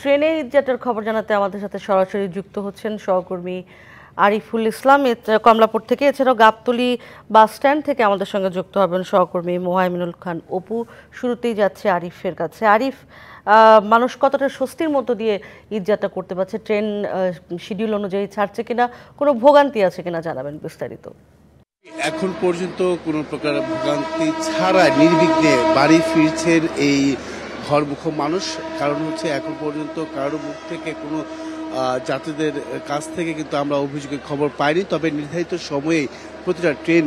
ট্রেনে ঈদযাত্রার খবর জানাতে আমাদের সাথে সরাসরি যুক্ত হচ্ছেন সহকর্মী আরিফুল ইসলাম কমলাপুর থেকে। এছাড়াও গাবতলী বাস স্ট্যান্ড থেকে আমাদের সঙ্গে যুক্ত হবেন সহকর্মী মোহাইমিনুল খান অপু। শুরুতেই যাচ্ছে আরিফের কাছে। আরিফ, মানুষ কতটা স্বস্তির মধ্য দিয়ে ঈদযাত্রা করতে পারছে? ট্রেন শিডিউল অনুযায়ী ছাড়ছে কিনা, কোনো ভোগান্তি আছে কিনা জানাবেন বিস্তারিত। এখন পর্যন্ত কোনো প্রকার ভোগান্তি ছাড়া নির্বিঘ্নে বাড়ি ফিরছেন এই ঘরমুখ মানুষ। কারণ হচ্ছে এখন পর্যন্ত কারো মুখ থেকে কোনো যাত্রীদের কাছ থেকে কিন্তু আমরা অভিযোগের খবর পাইনি। তবে নির্ধারিত সময়ে প্রতিটা ট্রেন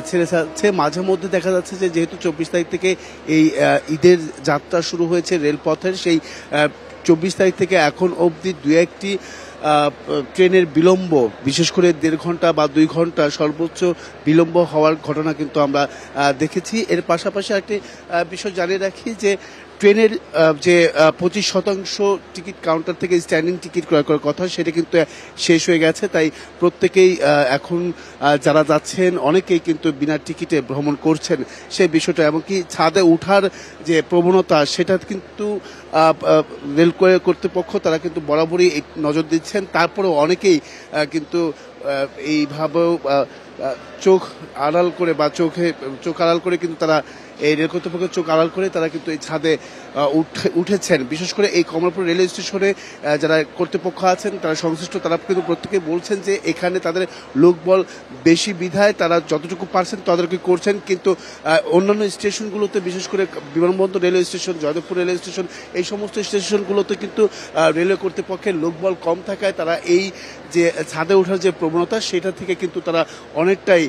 ছেড়ে যাচ্ছে। মাঝে মধ্যে দেখা যাচ্ছে যে যেহেতু 24 তারিখ থেকে এই ঈদের যাত্রা শুরু হয়েছে রেলপথের, সেই 24 তারিখ থেকে এখন অবধি দু একটি ট্রেনের বিলম্ব, বিশেষ করে 1.5 ঘন্টা বা 2 ঘন্টা সর্বোচ্চ বিলম্ব হওয়ার ঘটনা কিন্তু আমরা দেখেছি। এর পাশাপাশি একটি বিষয় জানিয়ে রাখি যে ট্রেনের যে 25% টিকিট কাউন্টার থেকে স্ট্যান্ডিং টিকিট ক্রয় করার কথা, সেটা কিন্তু শেষ হয়ে গেছে। তাই প্রত্যেকেই এখন যারা যাচ্ছেন অনেকেই কিন্তু বিনা টিকিটে ভ্রমণ করছেন। সেই বিষয়টা এমনকি ছাদে ওঠার যে প্রবণতা, সেটা কিন্তু রেলওয়ে কর্তৃপক্ষ তারা কিন্তু বরাবরই নজর দিচ্ছেন। তারপরেও অনেকেই কিন্তু এইভাবেও চোখ আড়াল করে বা চোখ আড়াল করে কিন্তু তারা এই রেল কর্তৃপক্ষের চোখ আড়াল করে তারা কিন্তু এই ছাদে উঠেছেন। বিশেষ করে এই কমলাপুর রেল স্টেশনে যারা কর্তৃপক্ষ আছেন, তারা সংশ্লিষ্ট, তারা কিন্তু প্রত্যেকে বলছেন যে এখানে তাদের লোকবল বেশি বিধায় তারা যতটুকু পারছেন তাদেরকে করছেন। কিন্তু অন্যান্য স্টেশনগুলোতে, বিশেষ করে বিমানবন্দর railway station, Joydebpur railway station, এই সমস্ত স্টেশনগুলোতে কিন্তু রেলওয়ে কর্তৃপক্ষের লোকবল কম থাকায় তারা এই যে ছাদে ওঠার যে প্রবণতা, সেটা থেকে কিন্তু তারা অনেকটাই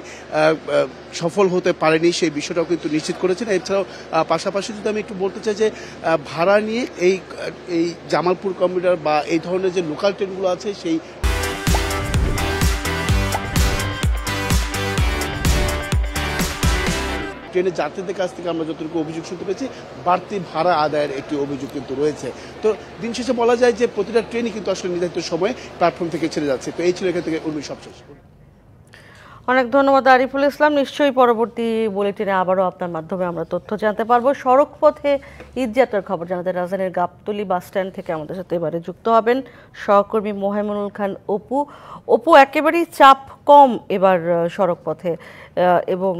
সফল হতে পারেনি। সেই বিষয়টাও কিন্তু নিশ্চিত করেছেন। এছাড়াও পাশাপাশি যদি আমি একটু বলতে চাই যে ভাড়া নিয়ে এই জামালপুর কমিউটার বা এই ধরনের যে লোকাল ট্রেনগুলো আছে, সেই ট্রেনের যাত্রীদের কাছ থেকে আমরা যতটুকু অভিযোগ শুনতে পেয়েছি, বাড়তি ভাড়া আদায়ের একটি অভিযোগ কিন্তু রয়েছে। তো দিন শেষে বলা যায় যে প্রতিটা ট্রেনই কিন্তু আসলে নির্ধারিত সময়ে প্ল্যাটফর্ম থেকে ছেড়ে যাচ্ছে। তো এই ছিল এখান থেকে উর্মি সবশেষ। অনেক ধন্যবাদ আরিফুল ইসলাম। নিশ্চয়ই পরবর্তী বুলেটিনে আবারও আপনার মাধ্যমে আমরা তথ্য জানতে পারবো। সড়ক পথে ঈদযাত্রার খবর জানাতে রাজধানীর গাবতলী বাস স্ট্যান্ড থেকে আমাদের সাথে এবারে যুক্ত হবেন সহকর্মী মোহাইমিনুল খান অপু। একেবারেই চাপ কম এবার সড়ক পথে, এবং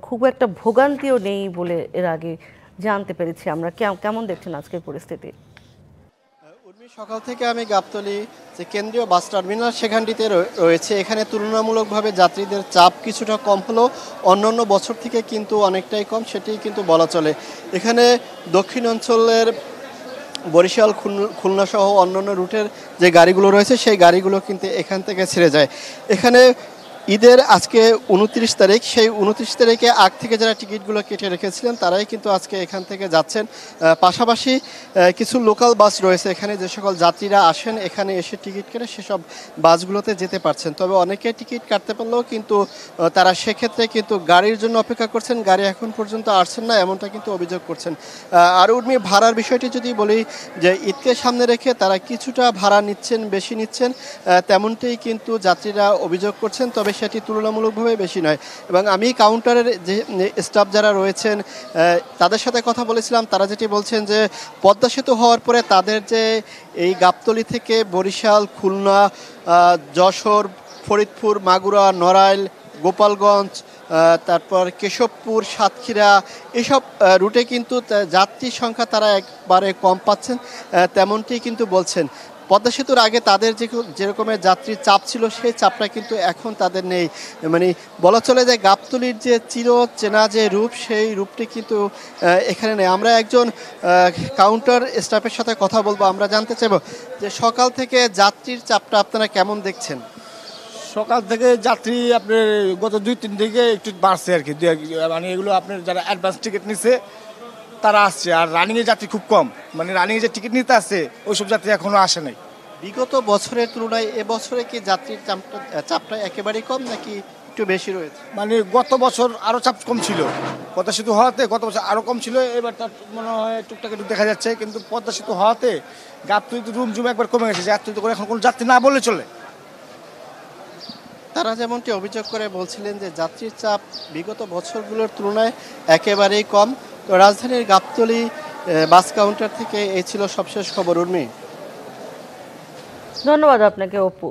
খুব একটা ভোগান্তিও নেই বলে এর আগে জানতে পেরেছি আমরা। কেমন দেখছেন আজকের পরিস্থিতি? সকাল থেকে আমি গাবতলী যে কেন্দ্রীয় বাস টার্মিনাল সেখানটিতে রয়েছে। এখানে তুলনামূলকভাবে যাত্রীদের চাপ কিছুটা কম হলেও অন্যান্য বছর থেকে কিন্তু অনেকটাই কম, সেটি কিন্তু বলা চলে। এখানে দক্ষিণ অঞ্চলের বরিশাল, খুলনা সহ অন্যান্য রুটের যে গাড়িগুলো রয়েছে, সেই গাড়িগুলো কিন্তু এখান থেকে ছেড়ে যায়। এখানে ঈদের আজকে 29 তারিখ, সেই 29 তারিখে আগ থেকে যারা টিকিটগুলো কেটে রেখেছিলেন তারাই কিন্তু আজকে এখান থেকে যাচ্ছেন। পাশাপাশি কিছু লোকাল বাস রয়েছে এখানে, যে সকল যাত্রীরা আসেন এখানে এসে টিকিট কেটে সেসব বাসগুলোতে যেতে পারছেন। তবে অনেকে টিকিট কাটতে পারলেও কিন্তু তারা সেক্ষেত্রে কিন্তু গাড়ির জন্য অপেক্ষা করছেন, গাড়ি এখন পর্যন্ত আসছেন না, এমনটা কিন্তু অভিযোগ করছেন। আর উর্মি, ভাড়ার বিষয়টি যদি বলি, যে ঈদকে সামনে রেখে তারা কিছুটা ভাড়া নিচ্ছেন, বেশি নিচ্ছেন, তেমনটাই কিন্তু যাত্রীরা অভিযোগ করছেন। তবে সেটি তুলনামূলকভাবে বেশি নয়। এবং আমি কাউন্টারের যে স্টাফ যারা রয়েছেন তাদের সাথে কথা বলেছিলাম, তারা যেটি বলছেন যে পদ্মা সেতু হওয়ার পরে তাদের যে এই গাবতলী থেকে বরিশাল, খুলনা, যশোর, ফরিদপুর, মাগুরা, নড়াইল, গোপালগঞ্জ, তারপর কেশবপুর, সাতক্ষীরা, এসব রুটে কিন্তু যাত্রীর সংখ্যা তারা একবারে কম পাচ্ছেন, তেমনটি কিন্তু বলছেন। পদ্মা সেতুর আগে তাদের যেরকমের যাত্রীর চাপ ছিল, সেই চাপটা কিন্তু এখন তাদের নেই। মানে বলা চলে যে গাবতলীর যে চির চেনা যে রূপ, সেই রূপটি কিন্তু এখানে নেই। আমরা একজন কাউন্টার স্টাফের সাথে কথা বলবো, আমরা জানতে চাইব যে সকাল থেকে যাত্রীর চাপটা আপনারা কেমন দেখছেন? সকাল থেকে যাত্রী আপনার গত 2-3 দিকে একটু বাড়ছে আর কি। মানে এগুলো আপনার যারা অ্যাডভান্স টিকিট নিচ্ছে তারা আসছে, আর রানিংয়ে যাত্রী খুব কম। মানে রানিংয়ে যে টিকিট নিতে আসছে ওইসব যাত্রী এখনো আসে নাই। বিগত বছরের তুলনায় এবছরে কি যাত্রীর চাপটা একেবারেই কম নাকি একটু বেশি রয়েছে? মানে গত বছর আরও চাপ কম ছিল, পদ্মা সেতু হওয়াতে গত বছর আরও কম ছিল। এবার তার মনে হয় টুকটাক একটু দেখা যাচ্ছে, কিন্তু পদ্মা সেতু হওয়াতে গাবতলীতে রুম জুম একবার কমে গেছে। যাত্রী তো করে এখন কোনো যাত্রী না বললে চলে। তারা যেমনটি অভিযোগ করে বলছিলেন যে যাত্রীর চাপ বিগত বছরগুলোর তুলনায় একেবারেই কম। তো রাজধানীর গাবতলী বাস কাউন্টার থেকে এই ছিল সবশেষ খবর। উর্মি। ধন্যবাদ আপনাকে অপু।